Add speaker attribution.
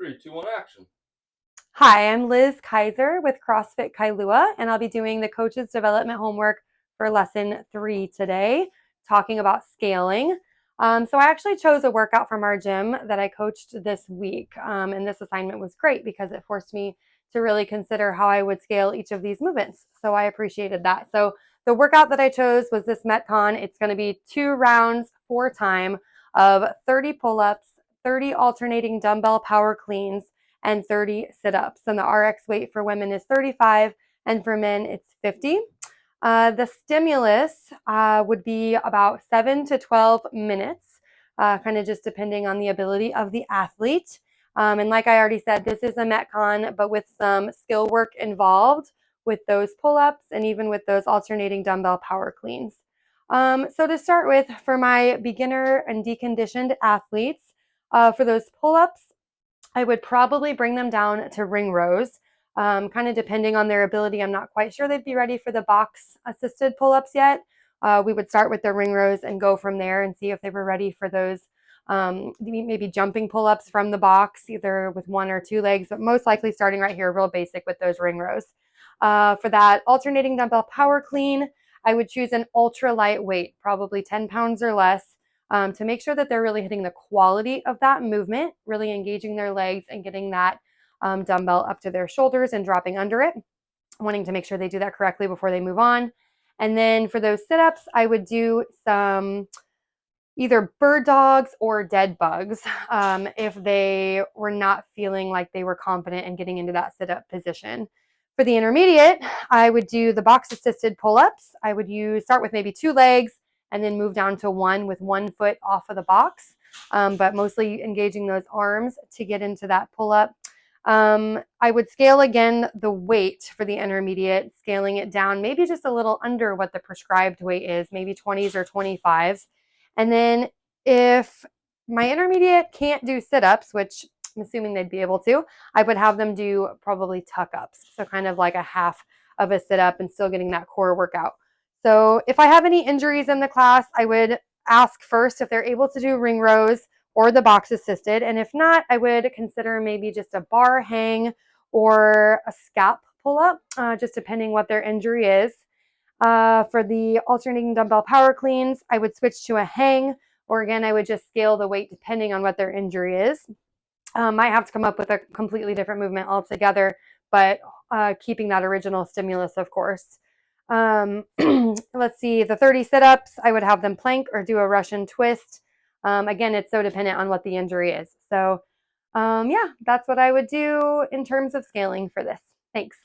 Speaker 1: Three, two, one, action.
Speaker 2: Hi, I'm Liz Keizer with CrossFit Kailua, and I'll be doing the coach's development homework for lesson 3 today, talking about scaling. So I actually chose a workout from our gym that I coached this week, and this assignment was great because it forced me to really consider how I would scale each of these movements. So I appreciated that. So the workout that I chose was this Metcon. It's going to be 2 rounds, 4 time of 30 pull-ups, 30 alternating dumbbell power cleans, and 30 sit-ups. And the RX weight for women is 35, and for men it's 50. The stimulus would be about 7 to 12 minutes, kind of just depending on the ability of the athlete. And like I already said, this is a Metcon, but with some skill work involved with those pull-ups and even with those alternating dumbbell power cleans. So to start with, for my beginner and deconditioned athletes, for those pull-ups, I would probably bring them down to ring rows, kind of depending on their ability. I'm not quite sure they'd be ready for the box assisted pull-ups yet. We would start with the ring rows and go from there and see if they were ready for those maybe jumping pull-ups from the box, either with 1 or 2 legs, but most likely starting right here, real basic with those ring rows. For that alternating dumbbell power clean, I would choose an ultra light weight, probably 10 pounds or less, to make sure that they're really hitting the quality of that movement, really engaging their legs and getting that dumbbell up to their shoulders and dropping under it, wanting to make sure they do that correctly before they move on. And then for those sit-ups, I would do some either bird dogs or dead bugs if they were not feeling like they were confident in getting into that sit-up position. For the intermediate, I would do the box assisted pull-ups. I would start with maybe 2 legs and then move down to 1 with 1 foot off of the box, but mostly engaging those arms to get into that pull-up. I would scale again the weight for the intermediate, scaling it down maybe just a little under what the prescribed weight is, maybe 20s or 25s. And then if my intermediate can't do sit-ups, which I'm assuming they'd be able to, I would have them do probably tuck-ups. So kind of like a half of a sit-up and still getting that core workout. So if I have any injuries in the class, I would ask first if they're able to do ring rows or the box assisted. And if not, I would consider maybe just a bar hang or a scap pull-up, just depending what their injury is. For the alternating dumbbell power cleans, I would switch to a hang, or again, I would just scale the weight depending on what their injury is. Might have to come up with a completely different movement altogether, but keeping that original stimulus, of course. Let's see, the 30 sit-ups, I would have them plank or do a Russian twist. Again, it's so dependent on what the injury is. So yeah, that's what I would do in terms of scaling for this. Thanks.